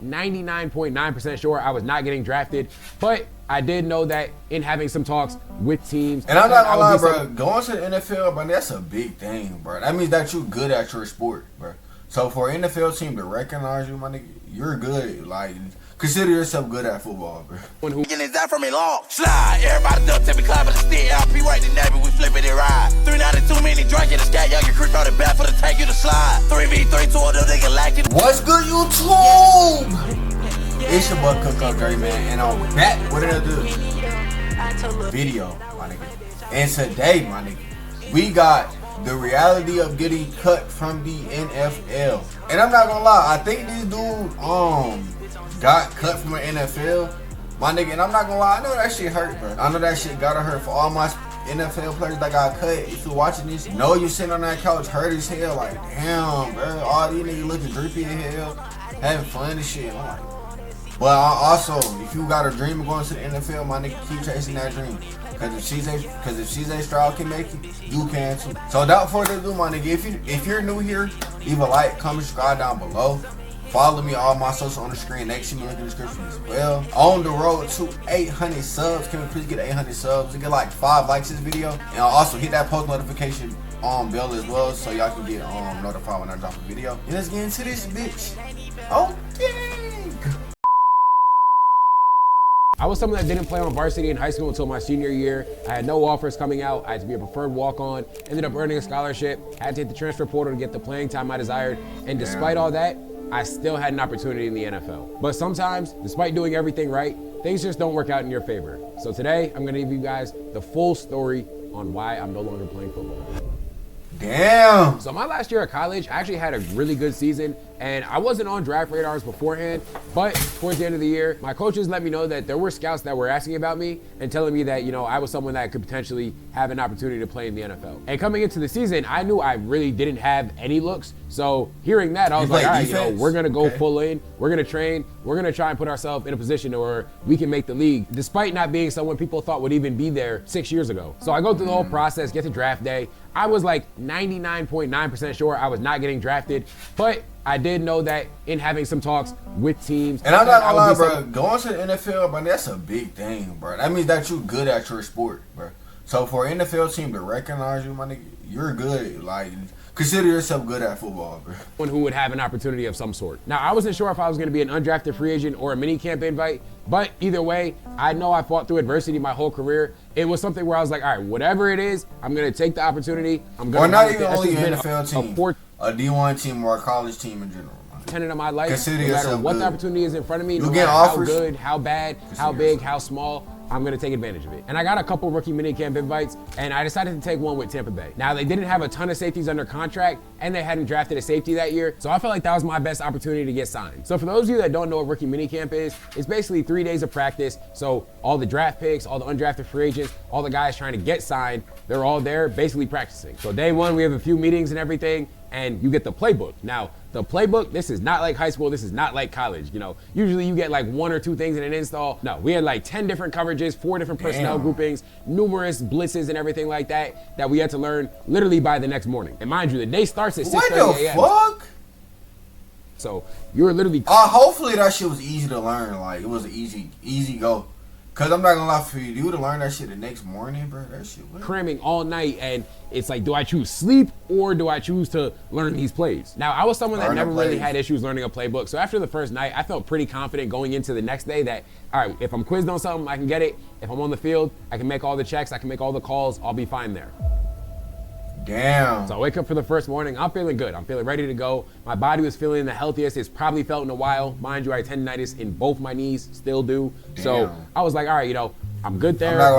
99.9% sure I was not getting drafted, but I did know that in having some talks with teams. And I'm not gonna lie, bro, going to the NFL, bro, that's a big thing, bro. That means that you're good at your sport, bro. So for an NFL team to recognize you, my nigga, you're good. Like, consider yourself good at football, bro. Getting that from me long. Slide, everybody duck, tell me climb the stick. LP right the Navy, we flip it and ride. 3 out of 2 many, drink it, a scat, young, your crew throw the bat for the tank, you the slide. 3v3, 2 of them, nigga lacking. What's good, YouTube? It's your boy Cook Up Dre, man, and I'm back with another video, my nigga. And today, my nigga, we got the reality of getting cut from the NFL. And I'm not gonna lie, I think this dude got cut from the NFL, my nigga. And I'm not gonna lie, I know that shit hurt, bro. I know that shit gotta hurt for all my NFL players that got cut. If you're watching this, you know you're sitting on that couch hurt as hell, like damn, bro. All these niggas looking drippy as hell, having fun and shit. I'm like, but also, if you got a dream of going to the NFL, my nigga, keep chasing that dream. Cause if CJ Stroud can make it, you can too. So without further ado, my nigga, if you're new here, leave a like, comment, subscribe down below. Follow me, all my socials on the screen. Next to me, link in the description as well. On the road to 800 subs. Can we please get 800 subs? To get like 5 likes this video. And also hit that post notification bell as well, so y'all can get notified when I drop a video. And let's get into this bitch. Okay. I was someone that didn't play on varsity in high school until my senior year. I had no offers coming out. I had to be a preferred walk-on. Ended up earning a scholarship. Had to hit the transfer portal to get the playing time I desired. And despite all that, I still had an opportunity in the NFL. But sometimes, despite doing everything right, things just don't work out in your favor. So today, I'm gonna give you guys the full story on why I'm no longer playing football. Damn. So my last year at college, I actually had a really good season, and I wasn't on draft radars beforehand, but towards the end of the year, my coaches let me know that there were scouts that were asking about me and telling me that, you know, I was someone that could potentially have an opportunity to play in the NFL. And coming into the season, I knew I really didn't have any looks. So hearing that, I was like, all right, you know, we're gonna go full in, we're gonna train, we're gonna try and put ourselves in a position where we can make the league, despite not being someone people thought would even be there 6 years ago. So I go through the whole process, get to draft day. I was like 99.9% sure I was not getting drafted, but I did know that in having some talks with teams. And I'm not gonna lie, bro, going to the NFL, bro, that's a big thing, bro. That means that you're good at your sport, bro. So for an NFL team to recognize you, my nigga, you're good. Like, consider yourself good at football, bro. One who would have an opportunity of some sort. Now, I wasn't sure if I was gonna be an undrafted free agent or a mini camp invite, but either way, I know I fought through adversity my whole career. It was something where I was like, all right, whatever it is, I'm gonna take the opportunity. I'm gonna. Or not even only an NFL team, a D1 team or a college team in general. Tenant of my life, consider no matter what good. the opportunity is in front of me, no get matter offers, how good, how bad, how big, how small, I'm gonna take advantage of it. And I got a couple rookie minicamp invites, and I decided to take one with Tampa Bay. Now, they didn't have a ton of safeties under contract, and they hadn't drafted a safety that year, so I felt like that was my best opportunity to get signed. So for those of you that don't know what rookie minicamp is, it's basically 3 days of practice. So all the draft picks, all the undrafted free agents, all the guys trying to get signed, they're all there basically practicing. So day one, we have a few meetings and everything, and you get the playbook. Now, the playbook, this is not like high school, this is not like college. You know, usually you get like 1 or 2 things in an install. No, we had like 10 different coverages, 4 different personnel groupings, numerous blitzes and everything like that we had to learn literally by the next morning. And mind you, the day starts at 6:30 a.m. What the fuck? So you're literally hopefully that shit was easy to learn. Like, it was an easy go. Cause I'm not gonna lie, for you to learn that shit the next morning, bro, that shit was cramming all night, and it's like, do I choose sleep or do I choose to learn these plays? Now, I was someone that never really had issues learning a playbook, so after the first night, I felt pretty confident going into the next day that, all right, if I'm quizzed on something, I can get it. If I'm on the field, I can make all the checks, I can make all the calls, I'll be fine there. Damn. So I wake up for the first morning, I'm feeling good. I'm feeling ready to go. My body was feeling the healthiest it's probably felt in a while. Mind you, I had tendonitis in both my knees, still do. Damn. So I was like, all right, you know, I'm good there. I'm not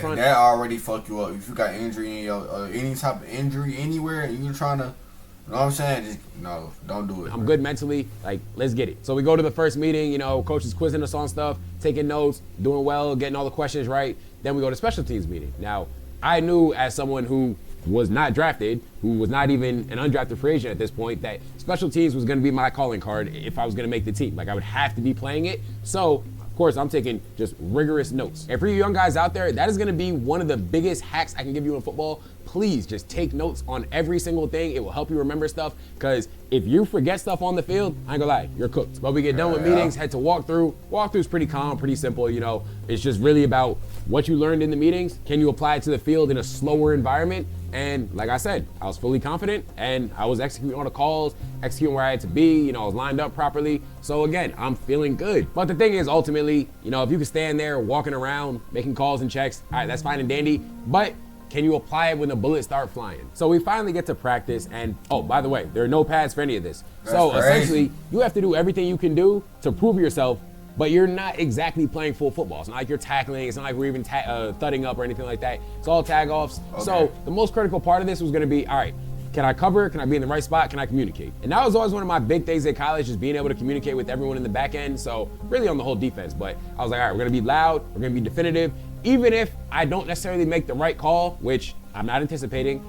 gonna lie, that already fuck you up. If you got injury in your, any type of injury anywhere and you're trying to, you know what I'm saying? Just, no, don't do it. I'm good mentally, like, let's get it. So we go to the first meeting, you know, coach is quizzing us on stuff, taking notes, doing well, getting all the questions right. Then we go to special teams meeting. Now, I knew as someone who was not drafted, who was not even an undrafted free agent at this point, that special teams was gonna be my calling card if I was gonna make the team. Like, I would have to be playing it. So, of course, I'm taking just rigorous notes. And for you young guys out there, that is gonna be one of the biggest hacks I can give you in football. please just take notes on every single thing. It will help you remember stuff, because if you forget stuff on the field, I ain't gonna lie, you're cooked. But we get done with meetings, head to walkthrough. Walkthrough's pretty calm, pretty simple, you know. It's just really about what you learned in the meetings. Can you apply it to the field in a slower environment? And like I said, I was fully confident, and I was executing all the calls, executing where I had to be, you know, I was lined up properly. So again, I'm feeling good. But the thing is, ultimately, you know, if you can stand there walking around, making calls and checks, all right, that's fine and dandy, but can you apply it when the bullets start flying? So we finally get to practice, and oh, by the way, there are no pads for any of this. So essentially, you have to do everything you can do to prove yourself, but you're not exactly playing full football. It's not like you're tackling, it's not like we're even thudding up or anything like that. It's all tag offs. Okay. So the most critical part of this was gonna be, all right, can I cover? Can I be in the right spot? Can I communicate? And that was always one of my big things at college, just being able to communicate with everyone in the back end. So really on the whole defense, but I was like, all right, we're gonna be loud, we're gonna be definitive. Even if I don't necessarily make the right call, which I'm not anticipating,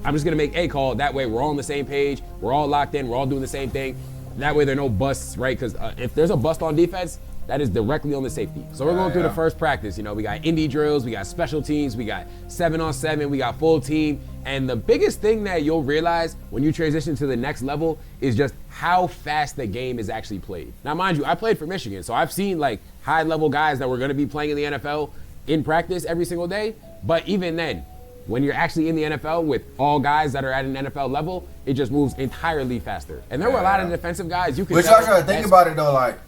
I'm just gonna make a call. That way we're all on the same page, we're all locked in, we're all doing the same thing. That way there are no busts, right? Because if there's a bust on defense, that is directly on the safety. So we're going through the first practice. You know, we got indie drills, we got special teams, we got 7-on-7, we got full team. And the biggest thing that you'll realize when you transition to the next level is just how fast the game is actually played. Now, mind you, I played for Michigan, so I've seen like high level guys that were gonna be playing in the NFL in practice every single day. But even then, when you're actually in the NFL with all guys that are at an NFL level, it just moves entirely faster. And there were a lot of defensive guys. You could. But y'all try to think about it though, like,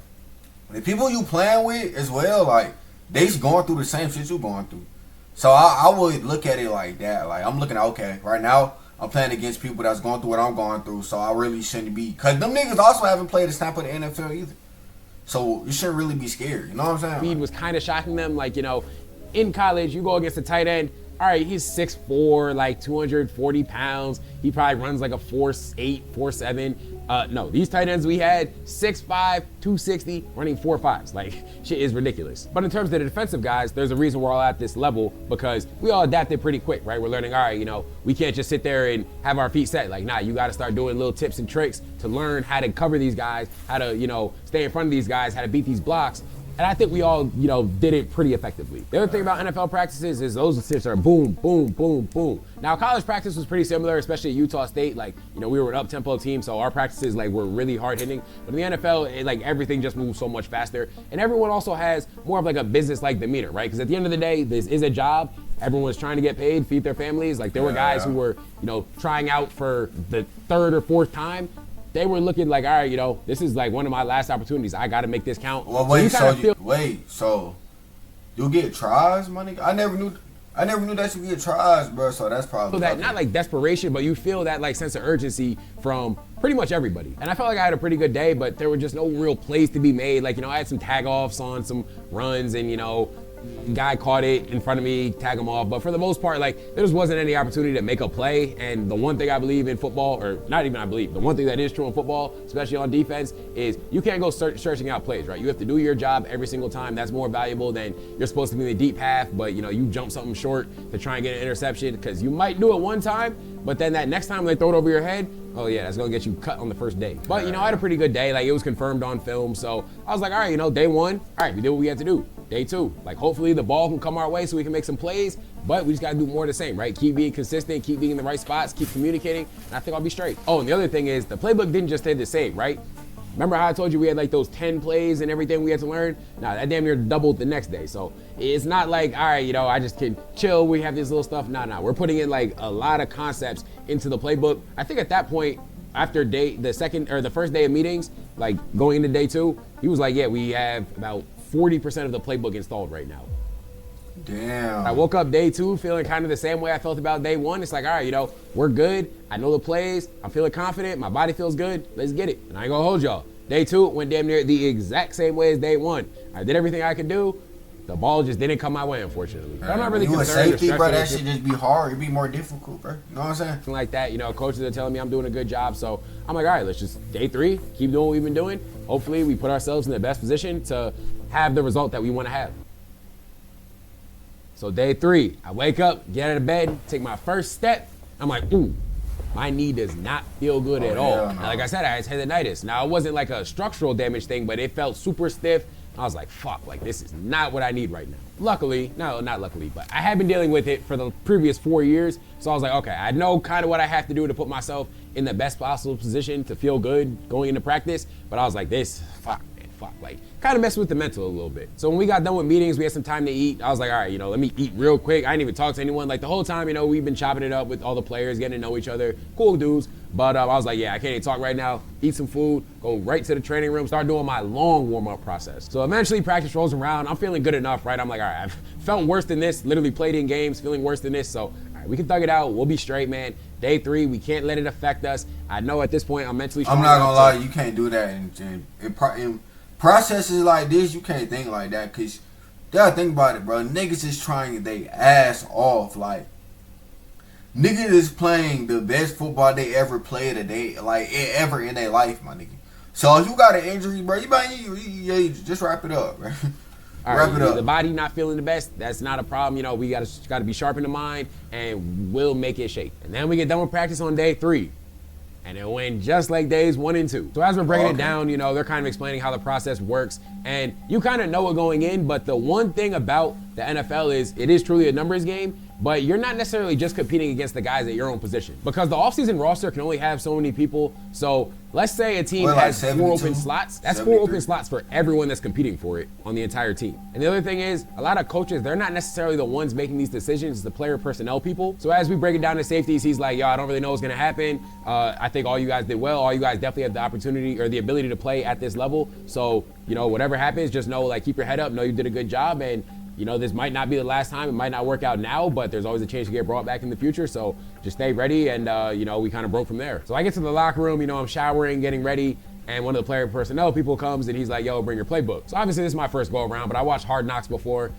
the people you playing with as well, like, they's going through the same shit you going through. So I would look at it like that. Like, I'm looking at, okay, right now, I'm playing against people that's going through what I'm going through, so I really shouldn't be. Because them niggas also haven't played a snap of the NFL either. So you shouldn't really be scared. You know what I'm saying? Speed was kind of shocking them. Like, you know, in college, you go against a tight end. All right, he's 6'4", like 240 pounds. He probably runs like a 4'8", 4'7". No, these tight ends we had, 6'5", 260, running 4.5s. Like, shit is ridiculous. But in terms of the defensive guys, there's a reason we're all at this level, because we all adapted pretty quick, right? We're learning, all right, you know, we can't just sit there and have our feet set. Like, nah, you got to start doing little tips and tricks to learn how to cover these guys, how to, you know, stay in front of these guys, how to beat these blocks. And I think we all, you know, did it pretty effectively. The other thing about NFL practices is those assists are boom, boom, boom, boom. Now, college practice was pretty similar, especially at Utah State. Like, you know, we were an up-tempo team, so our practices, like, were really hard-hitting. But in the NFL, like, everything just moves so much faster. And everyone also has more of, like, a business-like demeanor, right? Because at the end of the day, this is a job. Everyone's trying to get paid, feed their families. Like, there were guys who were, you know, trying out for the third or fourth time. They were looking like, all right, you know, this is like one of my last opportunities. I got to make this count. Well, so you get tries, my nigga? I never knew that you get tries, bro. So that's probably so that, not like desperation, but you feel that like sense of urgency from pretty much everybody. And I felt like I had a pretty good day, but there were just no real plays to be made. Like, you know, I had some tag offs on some runs, and, you know, guy caught it in front of me, tag him off. But for the most part, like, there just wasn't any opportunity to make a play. And the one thing I believe in football, or not even I believe, the one thing that is true in football, especially on defense, is you can't go searching out plays, right? You have to do your job every single time. That's more valuable than you're supposed to be in the deep half, but, you know, you jump something short to try and get an interception, because you might do it one time, but then that next time they throw it over your head, oh yeah, that's gonna get you cut on the first day. But, you know, I had a pretty good day. Like, it was confirmed on film, so I was like, all right, you know, day one, all right, we did what we had to do. Day two, like, hopefully the ball can come our way so we can make some plays, but we just gotta do more of the same, right? Keep being consistent, keep being in the right spots, keep communicating, and I think I'll be straight. Oh, and the other thing is, the playbook didn't just stay the same, right? Remember how I told you we had like those 10 plays and everything we had to learn? Nah, that damn near doubled the next day. So it's not like, all right, you know, I just can chill, we have this little stuff. Nah, we're putting in like a lot of concepts into the playbook. I think at that point, after the first day of meetings, like going into day two, he was like, yeah, we have about 40% of the playbook installed right now. Damn. I woke up day two feeling kind of the same way I felt about day one. It's like, all right, you know, we're good. I know the plays. I'm feeling confident. My body feels good. Let's get it. And I ain't gonna hold y'all. Day two went damn near the exact same way as day one. I did everything I could do. The ball just didn't come my way, unfortunately. But I'm not really concerned. You a safety, bro, that should just be hard. It'd be more difficult, bro. You know what I'm saying? Something like that. You know, coaches are telling me I'm doing a good job. So I'm like, all right, let's just day three, keep doing what we've been doing. Hopefully we put ourselves in the best position to have the result that we want to have. So day three, I wake up, get out of bed, take my first step. I'm like, ooh, my knee does not feel good at all. No. Now, like I said, I had tendonitis. Now, it wasn't like a structural damage thing, but it felt super stiff. I was like, fuck, like this is not what I need right now. Luckily, no, not luckily, but I had been dealing with it for the previous 4 years. So I was like, okay, I know kind of what I have to do to put myself in the best possible position to feel good going into practice. But I was like, this, fuck, like kind of messing with the mental a little bit. So when we got done with meetings, we had some time to eat. I was like, all right, let me eat real quick. I didn't even talk to anyone. Like the whole time, we've been chopping it up with all the players, getting to know each other, cool dudes. But I was like, yeah, I can't even talk right now. Eat some food, go right to the training room, start doing my long warm-up process. So eventually practice rolls around. I'm feeling good enough, right? I'm like, all right, I've felt worse than this, literally played in games, feeling worse than this. So all right, we can thug it out. We'll be straight, man. Day 3, we can't let it affect us. I know at this point I'm mentally strong. I'm not gonna lie, you can't do that in processes like this. You can't think like that, because you gotta think about it, bro. Niggas is trying their ass off. Like, niggas is playing the best football they ever played ever in their life, my nigga. So if you got an injury, bro, you just wrap it up, bro. Wrap it up. The body not feeling the best, that's not a problem. We gotta be sharp in the mind, and we'll make it shape. And then we get done with practice on day 3. And it went just like days 1 and 2. So as we're breaking it down, they're kind of explaining how the process works. And you kind of know it going in, but the one thing about the NFL is it is truly a numbers game, but you're not necessarily just competing against the guys at your own position. Because the offseason roster can only have so many people. So let's say a team has 4 open slots. That's 4 open slots for everyone that's competing for it on the entire team. And the other thing is, a lot of coaches, they're not necessarily the ones making these decisions, it's the player personnel people. So as we break it down to safeties, he's like, yo, I don't really know what's gonna happen. I think all you guys did well. All you guys definitely have the opportunity or the ability to play at this level. So, whatever happens, just know, like, keep your head up, know you did a good job, and this might not be the last time. It might not work out now, but there's always a chance to get brought back in the future. So just stay ready, and, we kind of broke from there. So I get to the locker room, I'm showering, getting ready, and one of the player personnel people comes, and he's like, yo, bring your playbook. So obviously this is my first go around, but I watched Hard Knocks before.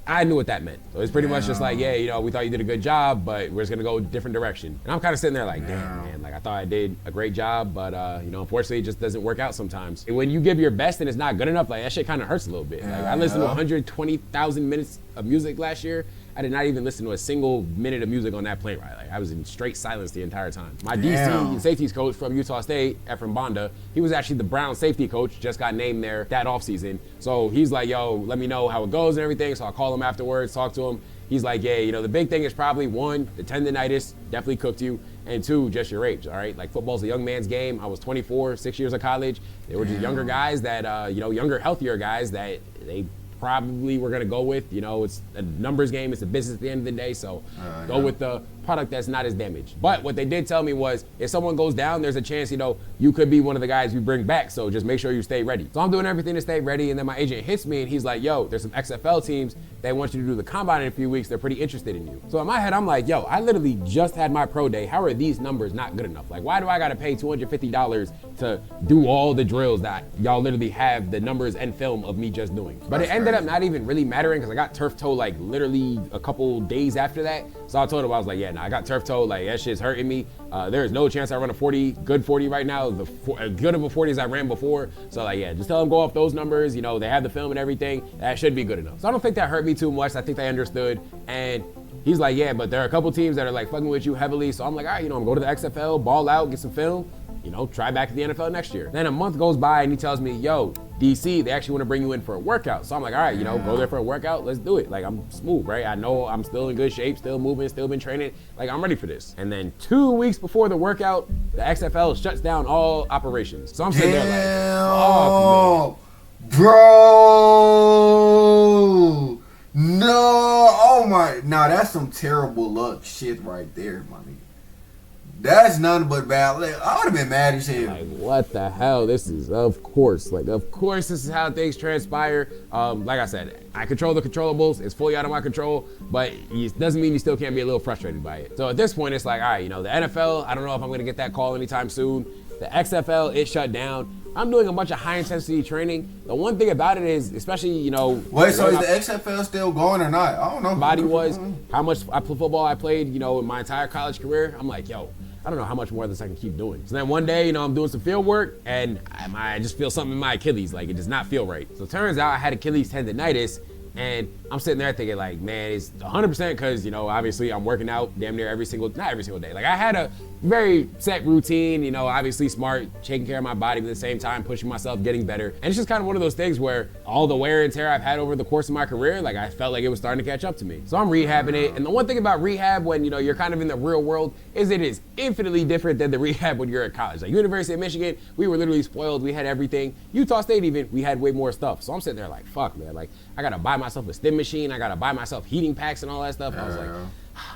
I knew what that meant. So it's pretty much just like, yeah, we thought you did a good job, but we're just gonna go a different direction. And I'm kind of sitting there like, damn, man, like I thought I did a great job, but unfortunately it just doesn't work out sometimes. And when you give your best and it's not good enough, like that shit kind of hurts a little bit. Like I listened to 120,000 minutes of music last year. I did not even listen to a single minute of music on that plane ride. Like I was in straight silence the entire time. My DC safeties coach from Utah State, Ephraim Bonda, he was actually the Brown safety coach, just got named there that offseason. So he's like, yo, let me know how it goes and everything. So I'll call him afterwards, talk to him. He's like, yeah, the big thing is probably 1, the tendonitis definitely cooked you, and 2, just your age, all right? Like football's a young man's game. I was 24, 6 years of college. They were just younger guys that, younger, healthier guys that they probably we're gonna go with. It's a numbers game, it's a business at the end of the day, so go with the product that's not as damaged. But what they did tell me was if someone goes down, there's a chance, you could be one of the guys we bring back, so just make sure you stay ready. So I'm doing everything to stay ready, and then my agent hits me and he's like, yo, there's some XFL teams they want you to do the combine in a few weeks, they're pretty interested in you. So in my head, I'm like, yo, I literally just had my pro day. How are these numbers not good enough? Like, why do I gotta pay $250 to do all the drills that y'all literally have the numbers and film of me just doing? But it ended up not even really mattering because I got turf toe like literally a couple days after that. So I told him, I was like, yeah, I got turf toe, like that shit's hurting me. There is no chance I run a good 40 right now, as good of a 40 as I ran before. So like, yeah, just tell them go off those numbers, they have the film and everything, that should be good enough. So I don't think that hurt me too much. I think they understood. And he's like, yeah, but there are a couple teams that are like fucking with you heavily. So I'm like, all right, I'm gonna go to the XFL, ball out, get some film, try back at the NFL next year. Then a month goes by and he tells me, yo, DC, they actually want to bring you in for a workout. So I'm like, all right, go there for a workout, let's do it. Like, I'm smooth, right? I know I'm still in good shape, still moving, still been training. Like, I'm ready for this. And then 2 weeks before the workout, the XFL shuts down all operations. So I'm sitting there like, bro, no, oh my, nah, that's some terrible luck shit right there, my nigga. That's nothing but bad. Like, I would have been mad as hell. Like, what the hell? This is, of course this is how things transpire. Like I said, I control the controllables. It's fully out of my control, but it doesn't mean you still can't be a little frustrated by it. So at this point, it's like, all right, the NFL, I don't know if I'm going to get that call anytime soon. The XFL, it shut down. I'm doing a bunch of high intensity training. The one thing about it is, especially, Wait, so is the XFL still going or not? I don't know. Body was, how much football I played, in my entire college career. I'm like, yo, I don't know how much more of this I can keep doing. So then one day, I'm doing some field work and I just feel something in my Achilles, like it does not feel right. So it turns out I had Achilles tendonitis And I'm sitting there thinking like, man, it's 100% because, you know, obviously I'm working out damn near not every single day. Like I had a very set routine, you know, obviously smart, taking care of my body, but at the same time pushing myself, getting better. And it's just kind of one of those things where all the wear and tear I've had over the course of my career, like I felt like it was starting to catch up to me. So I'm rehabbing it. And the one thing about rehab when, you know, you're kind of in the real world is it is infinitely different than the rehab when you're at college. Like University of Michigan, we were literally spoiled. We had everything. Utah State even, we had way more stuff. So I'm sitting there like, fuck, man. Like I got to buy myself a stim machine. I got to buy myself heating packs and all that stuff. I was like,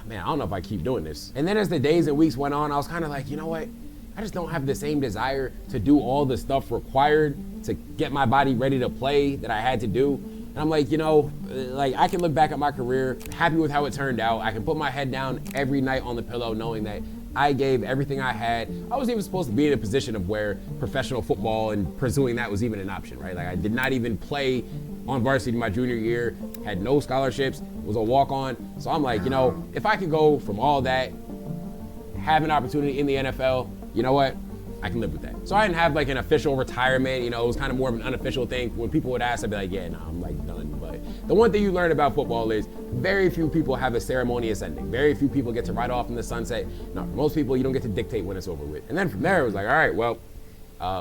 man, I don't know if I keep doing this. And then as the days and weeks went on, I was kind of like, you know what? I just don't have the same desire to do all the stuff required to get my body ready to play that I had to do. And I'm like, you know, like I can look back at my career, happy with how it turned out. I can put my head down every night on the pillow knowing that I gave everything I had. I wasn't even supposed to be in a position of where professional football and pursuing that was even an option, right? Like I did not even play on varsity my junior year, had no scholarships, was a walk-on. So I'm like, you know, if I could go from all that, have an opportunity in the NFL, you know what? I can live with that. So I didn't have like an official retirement, you know, it was kind of more of an unofficial thing. When people would ask, I'd be like, yeah, no, I'm like done. But the one thing you learn about football is very few people have a ceremonious ending. Very few people get to ride off in the sunset. No, for most people, you don't get to dictate when it's over with. And then from there, it was like, all right, well,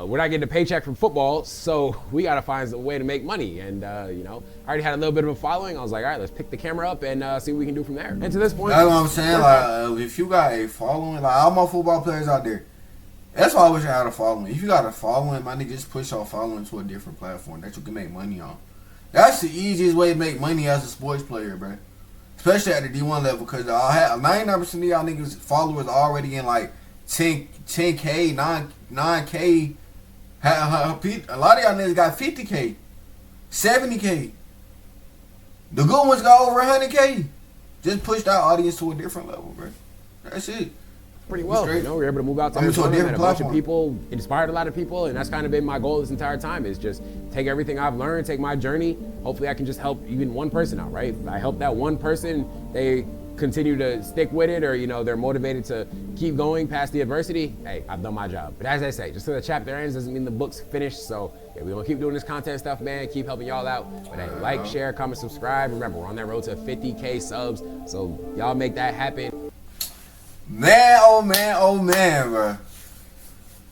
we're not getting a paycheck from football, so we got to find a way to make money. And, you know, I already had a little bit of a following. I was like, all right, let's pick the camera up and see what we can do from there. And to this point, that's what I'm saying. Like, if you got a following, like all my football players out there, that's why I wish I had a following. If you got a following, my nigga, just push your following to a different platform that you can make money on. That's the easiest way to make money as a sports player, bro. Especially at the D1 level, because 99% of y'all niggas followers already in like 10K, 9K. A lot of y'all niggas got 50K, 70K. The good ones got over 100K. Just push that audience to a different level, bro. That's it. Pretty well, you know, we were able to move out to Arizona, met a bunch of people, inspired a lot of people, and that's kind of been my goal this entire time is just take everything I've learned, take my journey. Hopefully I can just help even one person out, right? If I help that one person, they continue to stick with it or, you know, they're motivated to keep going past the adversity, hey, I've done my job. But as I say, just so the chapter ends doesn't mean the book's finished, so yeah, we're gonna keep doing this content stuff, man, keep helping y'all out. But hey, like, share, comment, subscribe. Remember, we're on that road to 50K subs, so y'all make that happen. Man, oh man, bro.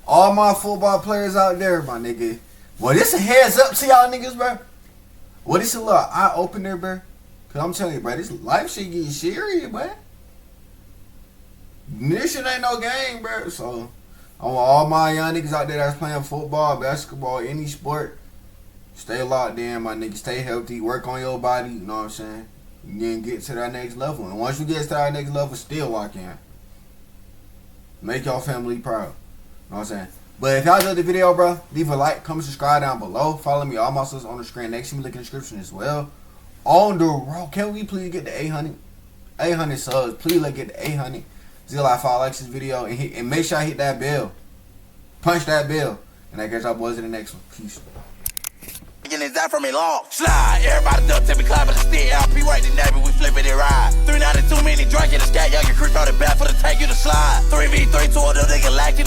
All my football players out there, my nigga. Well, this a heads up to y'all niggas, bro. Well, this a little eye opener, bro. Cause I'm telling you, bro, this life shit getting serious, bro. This shit ain't no game, bro. So, I want all my young niggas out there that's playing football, basketball, any sport, stay locked in, my nigga. Stay healthy, work on your body, you know what I'm saying? And then get to that next level. And once you get to that next level, still lock in. Make your family proud. You know what I'm saying? But if y'all enjoyed the video, bro, leave a like, comment, subscribe down below. Follow me, all my socials on the screen. Next to me, link in the description as well. On the road, can we please get to 800 subs? Please let's get to 800. Zilla, like, follow, like this video, and make sure I hit that bell. Punch that bell. And I guess y'all boys in the next one. Peace. Is that from a long slide? Everybody duck till we climb the stick. LP right the Navy, we flipping it right. 392 many drunk in the scat, young crew on the back for the take you to slide. 3v3, 2 of them niggas like you.